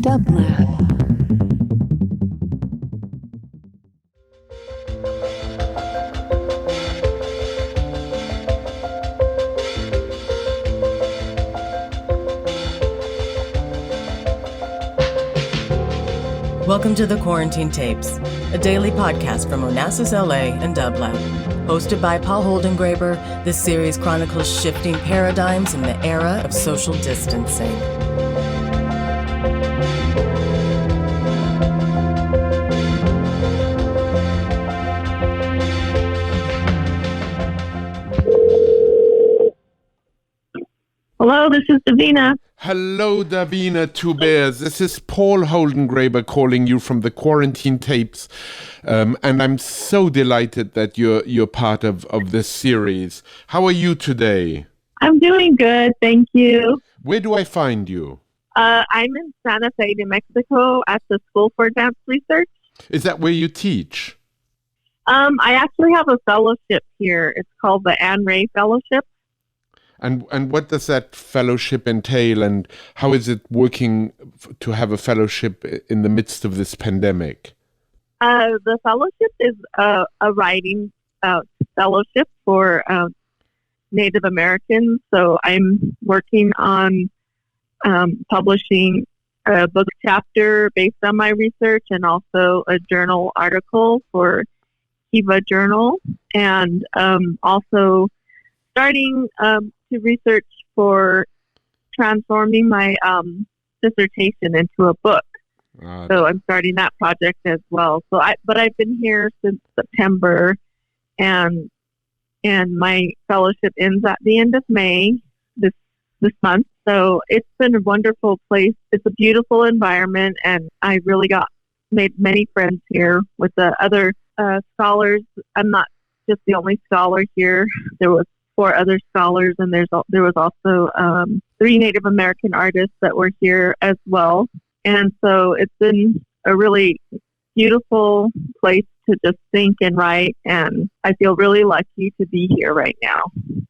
Dublab. Welcome to the Quarantine Tapes, a daily podcast from Onassis, LA and dublab. Hosted by Paul Holdengräber, this series chronicles shifting paradigms in the era of social distancing. Hello, this is Davina. Hello, Davina, Two Bears. This is Paul Holdengräber calling you from the Quarantine Tapes, and I'm so delighted that you're part of this series. How are you today? I'm doing good, thank you. Where do I find you? I'm in Santa Fe, New Mexico, at the School for Advanced Research. Is that where you teach? I actually have a fellowship here. It's called the Anndrea Fellowship. And what does that fellowship entail, and how is it working to have a fellowship in the midst of this pandemic? The fellowship is a writing fellowship for Native Americans. So I'm working on publishing a book chapter based on my research and also a journal article for Kiva Journal, and also starting to research for transforming my dissertation into a book. So I'm starting that project as well. But I've been here since September, and my fellowship ends at the end of May this month. So it's been a wonderful place. It's a beautiful environment, and I really made many friends here with the other scholars. I'm not just the only scholar here. There was 4 other scholars, and there was also 3 Native American artists that were here as well. And so it's been a really beautiful place to just think and write, and I feel really lucky to be here right now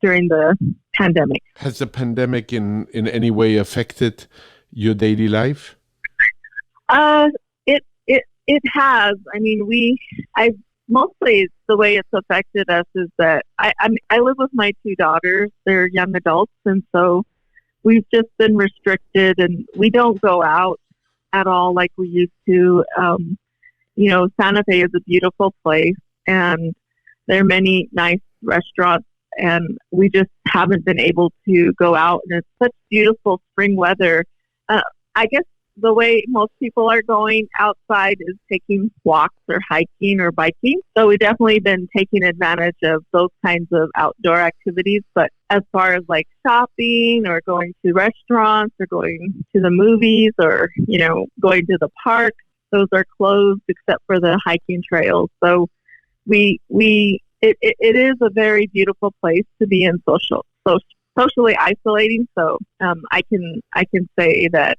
during the pandemic. Has the pandemic in any way affected your daily life? It has. I mean, mostly the way it's affected us is that I live with my 2 daughters. They're young adults, and so we've just been restricted, and we don't go out at all like we used to. Santa Fe is a beautiful place, and there are many nice restaurants, and we just haven't been able to go out, and it's such beautiful spring weather. I guess the way most people are going outside is taking walks or hiking or biking. So we've definitely been taking advantage of those kinds of outdoor activities. But as far as like shopping or going to restaurants or going to the movies or, going to the park, those are closed except for the hiking trails. So it is a very beautiful place to be in socially isolating, so I can say that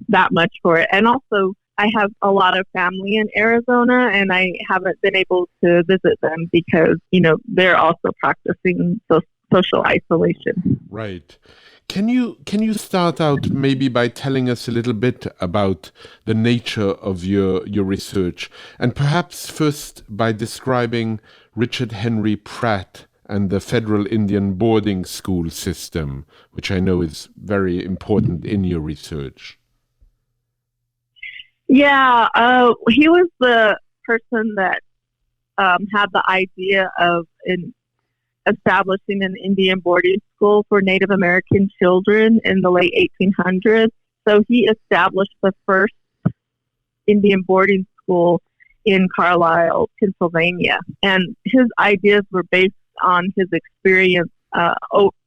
that much for it. And also, I have a lot of family in Arizona, and I haven't been able to visit them because they're also practicing social isolation. Right. Can you start out maybe by telling us a little bit about the nature of your research, and perhaps first by describing Richard Henry Pratt and the Federal Indian Boarding School system, which I know is very important in your research. Yeah, he was the person that had the idea of establishing an Indian boarding school for Native American children in the late 1800s. So he established the first Indian boarding school in Carlisle, Pennsylvania. And his ideas were based on his experience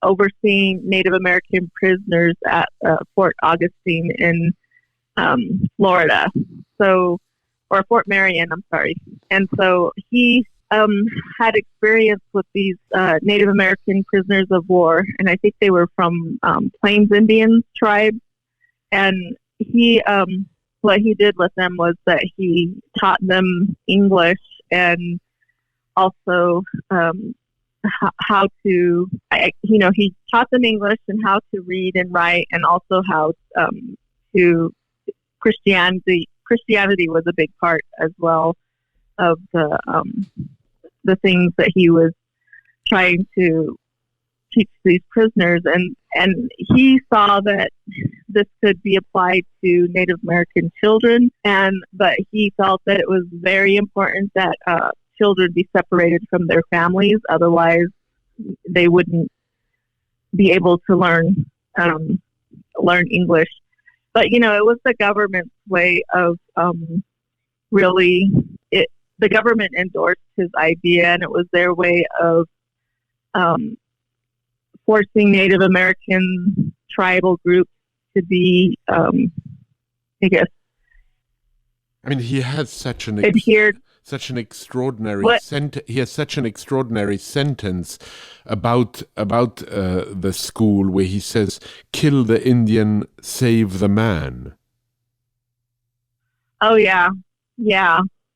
overseeing Native American prisoners at Fort Augustine in Florida. Or Fort Marion, I'm sorry. And so he had experience with these Native American prisoners of war, and I think they were from Plains Indian tribe. And what he did with them was that he taught them English and also how to, he taught them English and how to read and write, and also how to Christianity was a big part as well of the things that he was trying to teach these prisoners, and he saw that this could be applied to Native American children, but he felt that it was very important that children be separated from their families, otherwise they wouldn't be able to learn English. But it was the government's way of the government endorsed his idea, and it was their way of forcing Native American tribal groups to be, I guess. I mean, he has such an adhered. Extraordinary he has such an extraordinary sentence about the school where he says, "Kill the Indian, save the man." Oh yeah.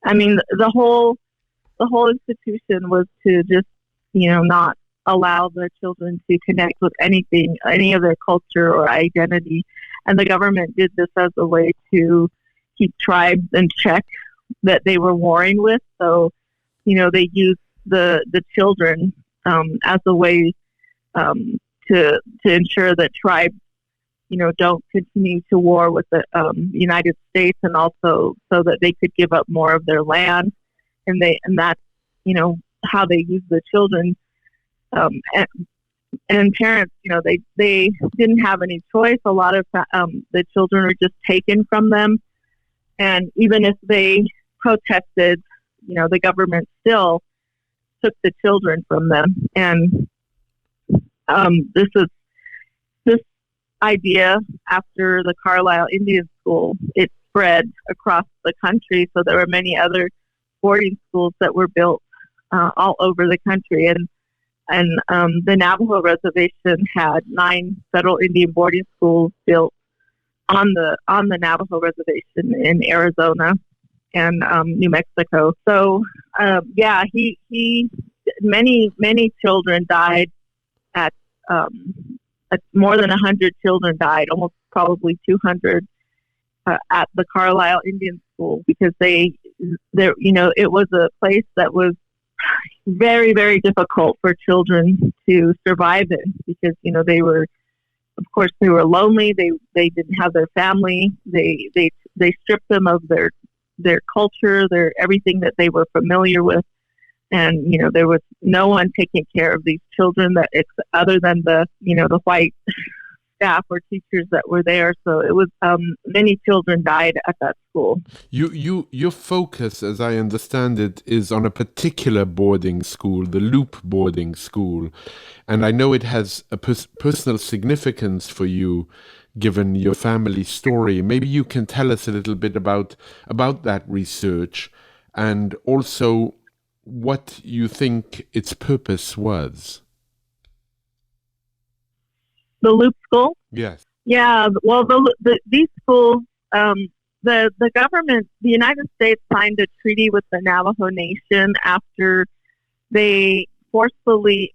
I mean, the whole institution was to just not allow the children to connect with anything, any of their culture or identity, and the government did this as a way to keep tribes in check that they were warring with. So, they used the children as a way to ensure that tribes, don't continue to war with the United States, and also so that they could give up more of their land, and that's how they use the children. And parents, they didn't have any choice. A lot of the children were just taken from them. And even if they protested, the government still took the children from them. And this idea, after the Carlisle Indian School, it spread across the country. So there were many other boarding schools that were built all over the country. And the Navajo Reservation had 9 federal Indian boarding schools built on the Navajo Reservation in Arizona and New Mexico. So he many children died at more than 100 children died, almost probably 200 at the Carlisle Indian School, because it was a place that was very, very difficult for children to survive in, because they were lonely. They didn't have their family. They stripped them of their culture, their everything that they were familiar with, and there was no one taking care of these children other than the white staff or teachers that were there. So it was many children died at that school. Your focus, as I understand it, is on a particular boarding school, the Loop boarding school, and I know it has a personal significance for you, given your family story. Maybe you can tell us a little bit about that research, and also what you think its purpose was. The Loop School? Yes. Yeah, well, these schools, the government, the United States signed a treaty with the Navajo Nation after they forcefully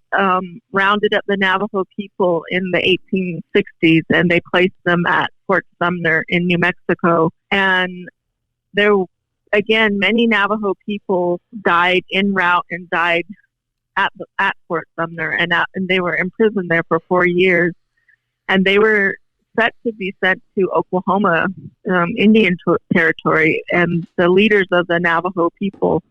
rounded up the Navajo people in the 1860s, and they placed them at Fort Sumner in New Mexico. And again, many Navajo people died en route and died at Fort Sumner, and they were imprisoned there for 4 years. And they were set to be sent to Oklahoma Indian Territory, and the leaders of the Navajo people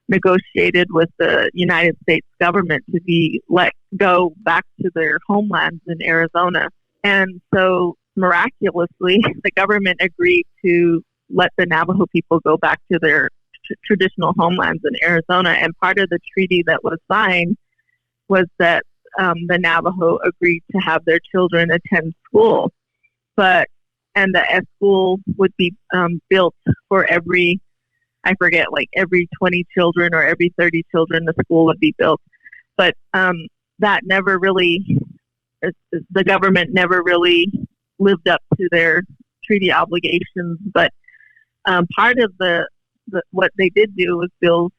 negotiated with the United States government to be let go back to their homelands in Arizona. And so miraculously, the government agreed to let the Navajo people go back to their traditional homelands in Arizona. And part of the treaty that was signed was that the Navajo agreed to have their children attend school, and the school would be built for every 20 children or every 30 children, the school would be built. But that never really, the government never really lived up to their treaty obligations. But part of what they did do was build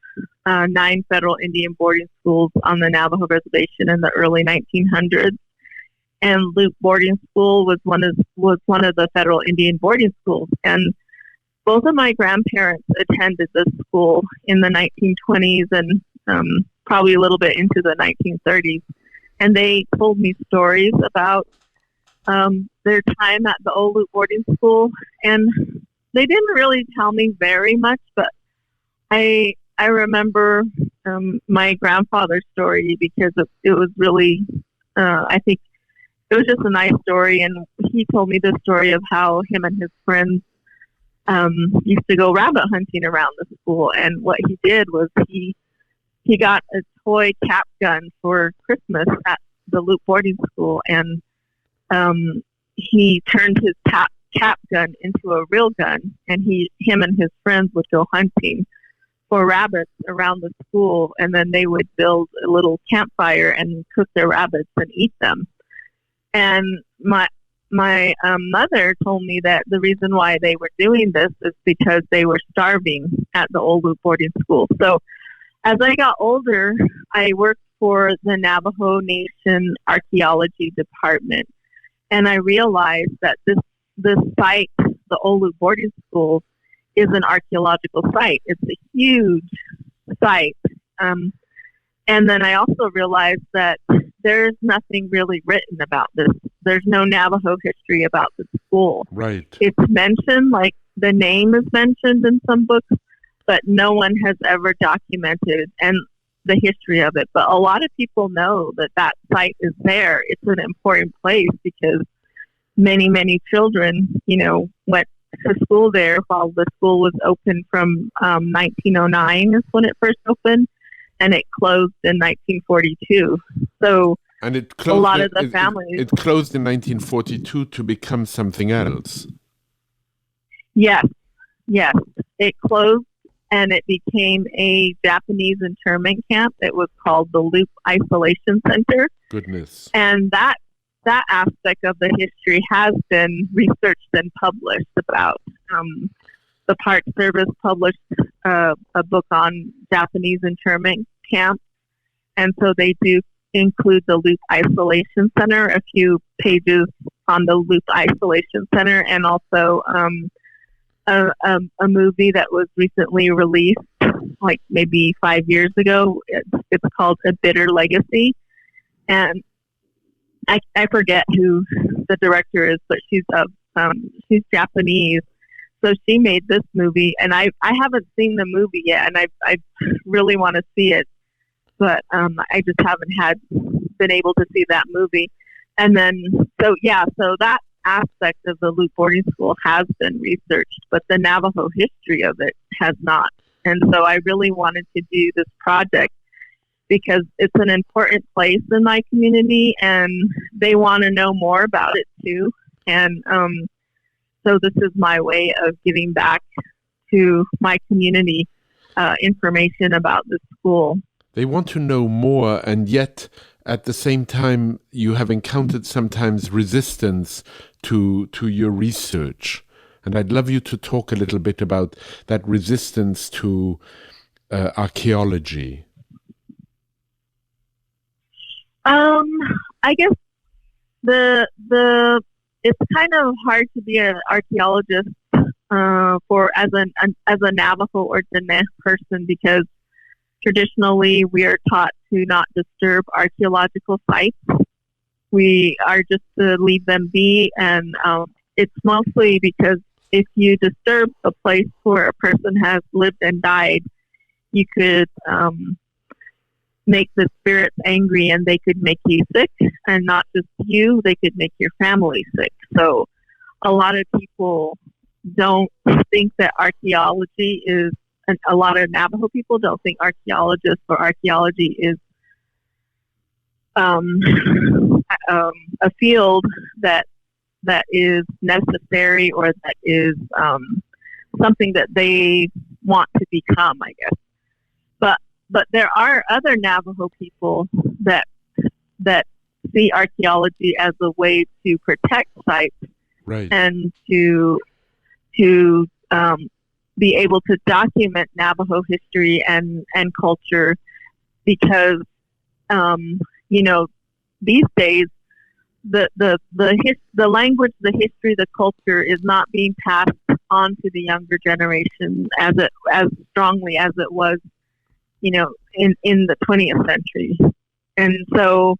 9 federal Indian boarding schools on the Navajo Reservation in the early 1900s, and Loop Boarding School was one of the federal Indian boarding schools. And both of my grandparents attended this school in the 1920s and probably a little bit into the 1930s. And they told me stories about their time at the old Loop boarding school. And they didn't really tell me very much, but I remember my grandfather's story because it was really, I think it was just a nice story. And he told me the story of how him and his friends used to go rabbit hunting around the school. And what he did was he got a toy cap gun for Christmas at the Loop boarding school. And he turned his cap gun into a real gun. And him and his friends would go hunting for rabbits around the school, and then they would build a little campfire and cook their rabbits and eat them. And my mother told me that the reason why they were doing this is because they were starving at the old Loop boarding school. So as I got older, I worked for the Navajo Nation Archaeology Department, and I realized that this site, the old Loop boarding school, is an archaeological site. It's a huge site. And then I also realized that there's nothing really written about this. There's no Navajo history about the school. Right. It's mentioned, like the name is mentioned in some books, but no one has ever documented and the history of it. But a lot of people know that site is there. It's an important place because many, many children, went to school there while the school was open from 1909 is when it first opened, and it closed in 1942. So and it closed, a lot of the families... It closed in 1942 to become something else. Yes. It closed and it became a Japanese internment camp. It was called the Loop Isolation Center. Goodness. And that aspect of the history has been researched and published about. The Park Service published a book on Japanese internment camps, and so they do include the Loop Isolation Center, a few pages on the Loop Isolation Center, and also a movie that was recently released, like maybe 5 years ago. It's called A Bitter Legacy, and I forget who the director is, but she's Japanese. So she made this movie, and I haven't seen the movie yet, and I really want to see it, but I just haven't been able to see that movie. And then, so that aspect of the Loop boarding school has been researched, but the Navajo history of it has not. And so I really wanted to do this project because it's an important place in my community and they want to know more about it too. And so this is my way of giving back to my community information about the school. They want to know more, and yet at the same time you have encountered sometimes resistance to your research. And I'd love you to talk a little bit about that resistance to archaeology. I guess it's kind of hard to be an archaeologist as a Navajo or Diné person because traditionally we are taught to not disturb archaeological sites. We are just to leave them be, and it's mostly because if you disturb a place where a person has lived and died, you could make the spirits angry and they could make you sick, and not just you, they could make your family sick. So a lot of people don't think that archaeology is, and a lot of Navajo people don't think archaeologists or archaeology is a field that is necessary or that is something that they want to become, I guess. But there are other Navajo people that see archaeology as a way to protect sites, right, and to be able to document Navajo history and culture, because these days the language, the history, the culture is not being passed onto the younger generation as strongly as it was, in the 20th century. And so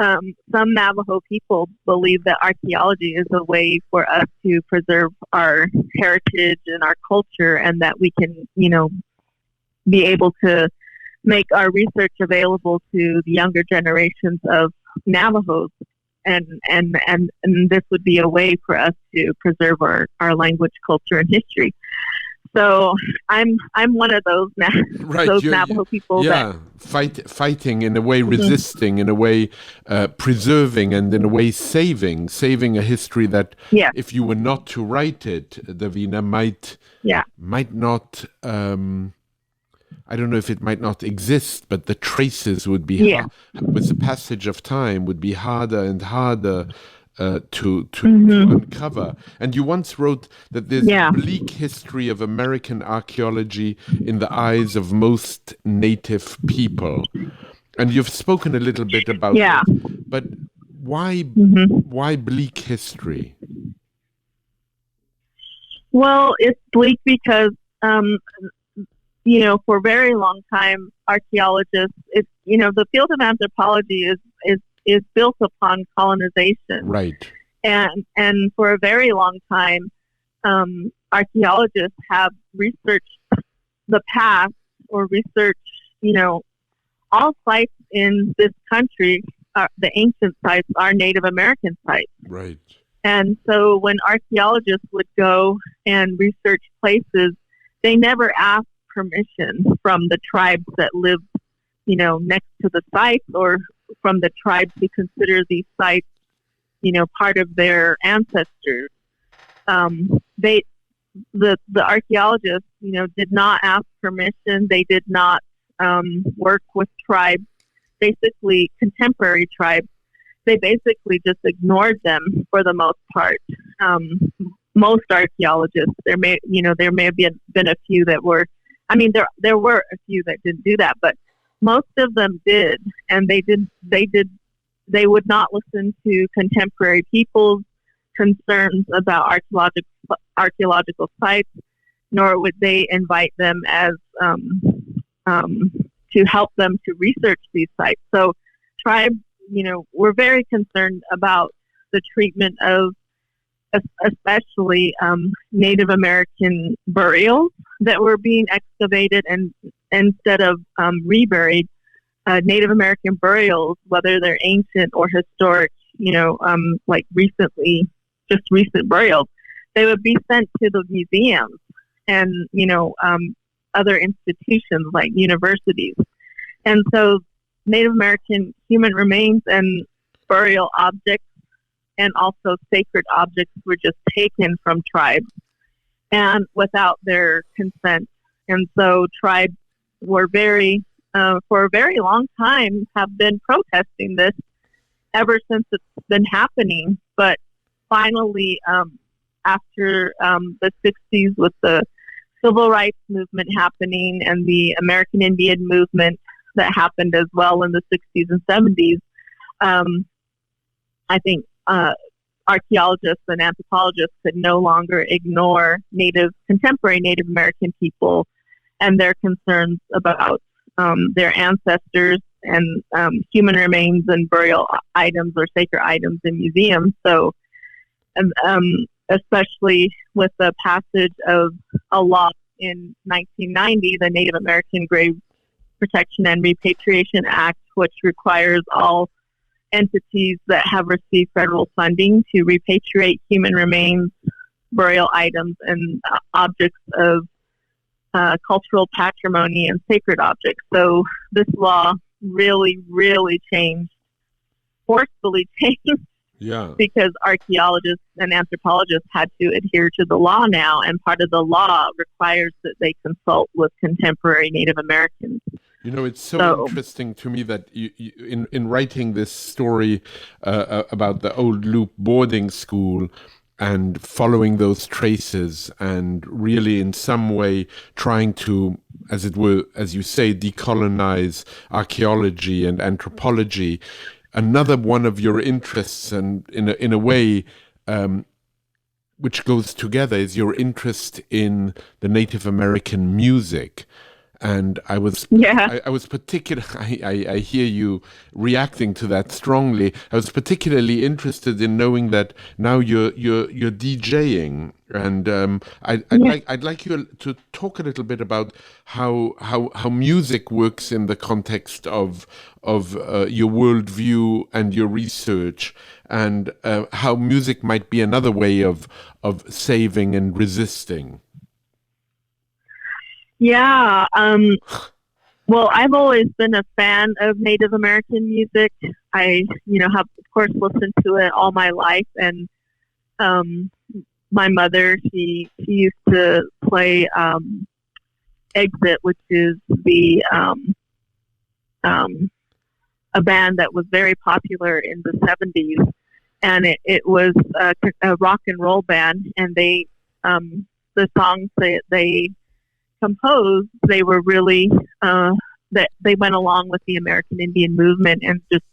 some Navajo people believe that archaeology is a way for us to preserve our heritage and our culture, and that we can, be able to make our research available to the younger generations of Navajos. And this would be a way for us to preserve our language, culture, and history. So I'm one of those those Navajo people. Fighting in a way, resisting in a way, preserving, and in a way saving a history that, if you were not to write it, Davina, might not. I don't know if it might not exist, but the traces would be with the passage of time would be harder and harder to uncover. And you once wrote that there's a bleak history of American archaeology in the eyes of most native people. And you've spoken a little bit about it, but why bleak history? Well, it's bleak because for a very long time, archaeologists, the field of anthropology is built upon colonization. Right. And for a very long time, archaeologists have researched the past or researched, all sites in this country. The ancient sites are Native American sites. Right. And so when archaeologists would go and research places, they never asked permission from the tribes that lived, next to the sites, or from the tribes who consider these sites, part of their ancestors. The archaeologists, did not ask permission. They did not work with tribes, basically contemporary tribes. They basically just ignored them for the most part. Most archaeologists, there may have been a few that were. There were a few that didn't do that, but most of them did, and they would not listen to contemporary people's concerns about archaeological sites, nor would they invite them as to help them to research these sites. So tribes, were very concerned about the treatment of especially Native American burials that were being excavated, and instead of reburied, Native American burials, whether they're ancient or historic, like recent burials, they would be sent to the museums and, other institutions like universities. And so Native American human remains and burial objects and also sacred objects were just taken from tribes and without their consent. And so tribes were for a very long time, have been protesting this ever since it's been happening. But finally, after the 60s, with the civil rights movement happening and the American Indian movement that happened as well in the 60s and 70s, I think archaeologists and anthropologists could no longer ignore contemporary Native American people and their concerns about their ancestors and human remains and burial items or sacred items in museums. So, especially with the passage of a law in 1990, the Native American Grave Protection and Repatriation Act, which requires all entities that have received federal funding to repatriate human remains, burial items, and objects of cultural patrimony and sacred objects. So this law really, really forcefully changed, because archaeologists and anthropologists had to adhere to the law now, and part of the law requires that they consult with contemporary Native Americans. It's so interesting to me that you in writing this story about the old Loop boarding school and following those traces and really in some way trying to, as it were, as you say, decolonize archaeology and anthropology. Another one of your interests, and in a way, which goes together is your interest in the Native American music. And I was particular. I hear you reacting to that strongly. I was particularly interested in knowing that now you're DJing, and I'd like you to talk a little bit about how music works in the context of your worldview and your research, and how music might be another way of saving and resisting. Yeah. Well, I've always been a fan of Native American music. I, have of course listened to it all my life, and my mother, she used to play Exit, which is the a band that was very popular in the 70s, and it was a rock and roll band, and they the songs that they composed, they were really that they went along with the American Indian movement and just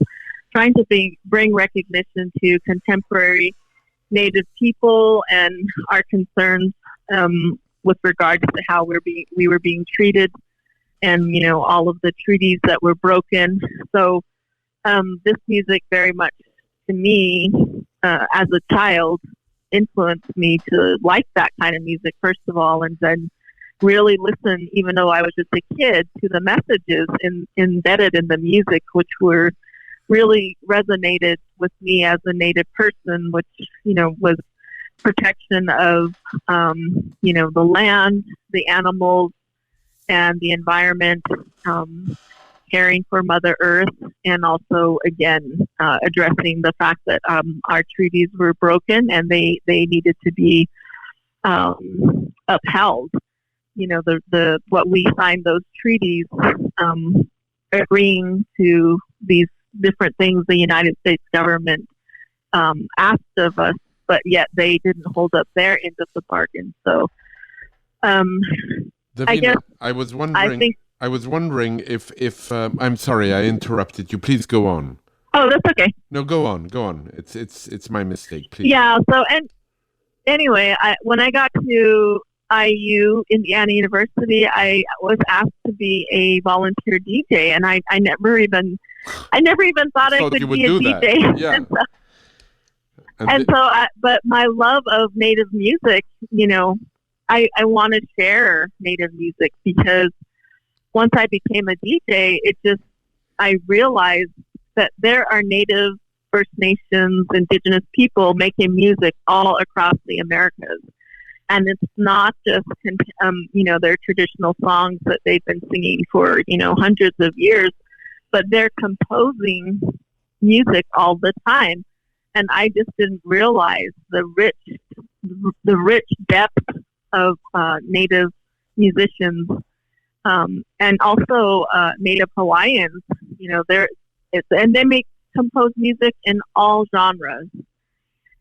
trying to bring recognition to contemporary Native people and our concerns with regards to how we were being treated, and all of the treaties that were broken. So this music very much, to me, as a child, influenced me to like that kind of music first of all, and then really listen, even though I was just a kid, to the messages embedded in the music, which were really resonated with me as a Native person, which, was protection of, the land, the animals, and the environment, caring for Mother Earth, and also, again, addressing the fact that our treaties were broken and they needed to be upheld. The what we signed those treaties, agreeing to these different things the United States government asked of us, but yet they didn't hold up their end of the bargain. So, Davina, I guess I was wondering if I'm sorry I interrupted you. Please go on. Oh, that's okay. No, go on. It's my mistake. Please. Yeah. So, and anyway, when I got to IU, Indiana University, I was asked to be a volunteer DJ, and I never even thought I could be a DJ. Yeah. But my love of Native music, I want to share Native music, because once I became a DJ, I realized that there are Native, First Nations, Indigenous people making music all across the Americas. And it's not just, their traditional songs that they've been singing for, hundreds of years, but they're composing music all the time. And I just didn't realize the rich depth of Native musicians, and also Native Hawaiians. And they compose music in all genres.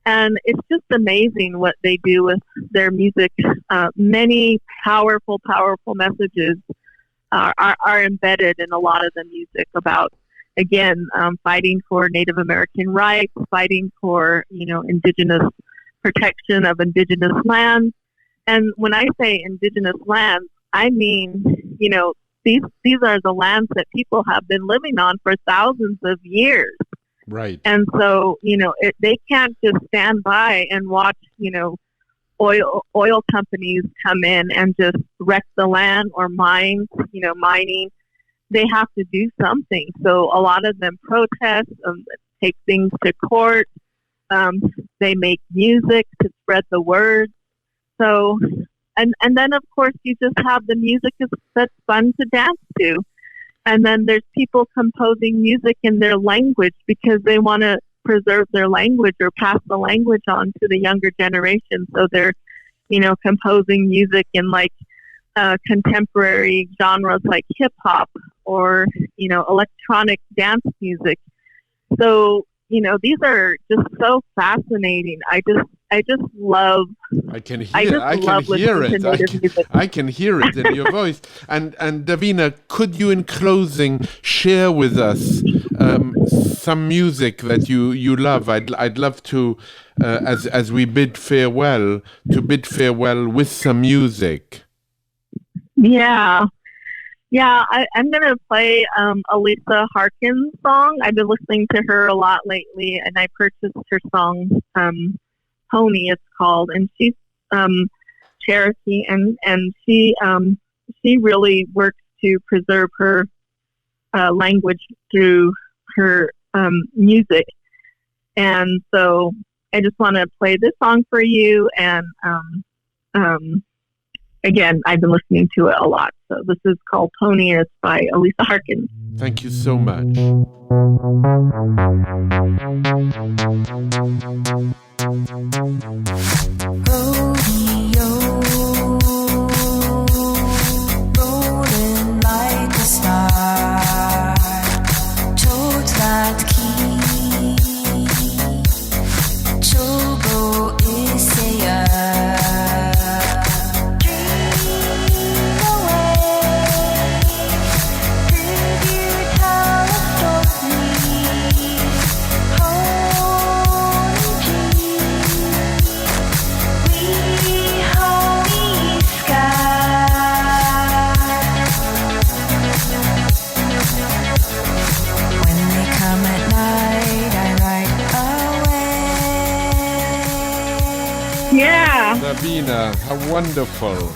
And it's just amazing what they do with their music. Many powerful messages are embedded in a lot of the music about, again, fighting for Native American rights, fighting for, indigenous protection of indigenous lands. And when I say indigenous lands, I mean, these are the lands that people have been living on for thousands of years. Right. And so, they can't just stand by and watch, oil companies come in and just wreck the land or mining. They have to do something. So a lot of them protest, take things to court. They make music to spread the word. So, and then of course you just have the music that's fun to dance to. And then there's people composing music in their language because they want to preserve their language or pass the language on to the younger generation. So they're, composing music in contemporary genres like hip hop or, electronic dance music. So, these are just so fascinating. I just love. I can hear it in your voice. And Davina, could you, in closing, share with us some music that you love. I'd love to, as we bid farewell, to bid farewell with some music. Yeah. I'm going to play Alisa Harkin's song. I've been listening to her a lot lately, and I purchased her song, Pony, it's called, and she's Cherokee, and she really works to preserve her language through her music. And so I just want to play this song for you, and again, I've been listening to it a lot. So this is called Pony, and it's by Alisa Harkin. Thank you so much. Rodeo, rolling like a star, told that key, chogo isaya. Yeah. Davina, how wonderful.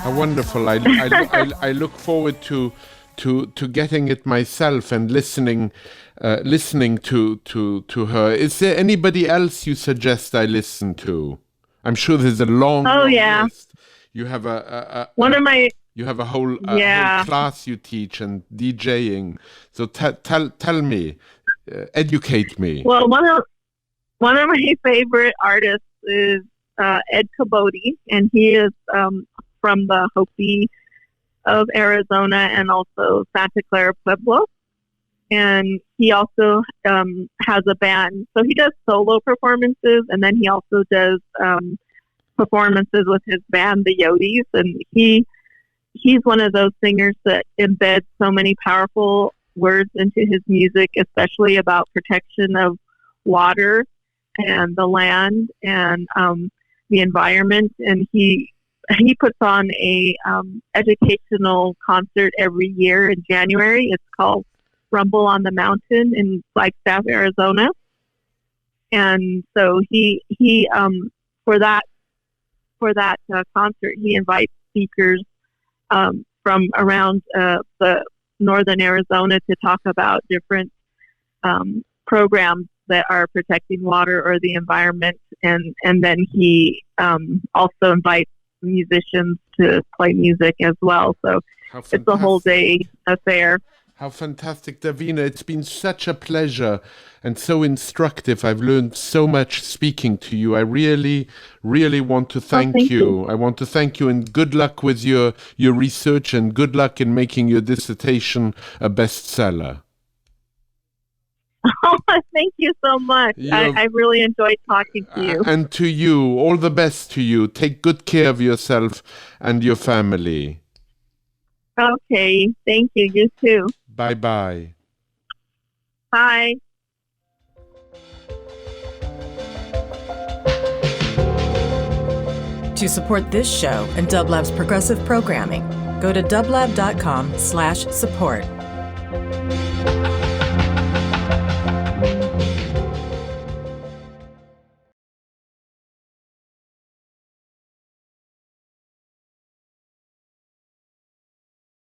How wonderful. I look forward to getting it myself and listening to her. Is there anybody else you suggest I listen to? I'm sure there's a long list. You have you have a whole class you teach and DJing. So tell me, educate me. Well, one of my favorite artists is Ed Caboti, and he is from the Hopi of Arizona and also Santa Clara Pueblo. And he also has a band. So he does solo performances, and then he also does performances with his band, the Yodis. And he's one of those singers that embeds so many powerful words into his music, especially about protection of water and the land and the environment. And he puts on a educational concert every year in January. It's called Rumble on the Mountain in Flagstaff, Arizona. And so he for that concert, he invites speakers from around the northern Arizona to talk about different programs that are protecting water or the environment, and then he also invites musicians to play music as well. So it's a whole day affair. How fantastic, Davina. It's been such a pleasure and so instructive. I've learned so much speaking to you. I really, really want to thank you. I want to thank you, and good luck with your research, and good luck in making your dissertation a bestseller. Oh, thank you so much. I really enjoyed talking to you. And to you, all the best to you. Take good care of yourself and your family. Okay, thank you. You too. Bye-bye. Bye. To support this show and Dublab's progressive programming, go to dublab.com/support.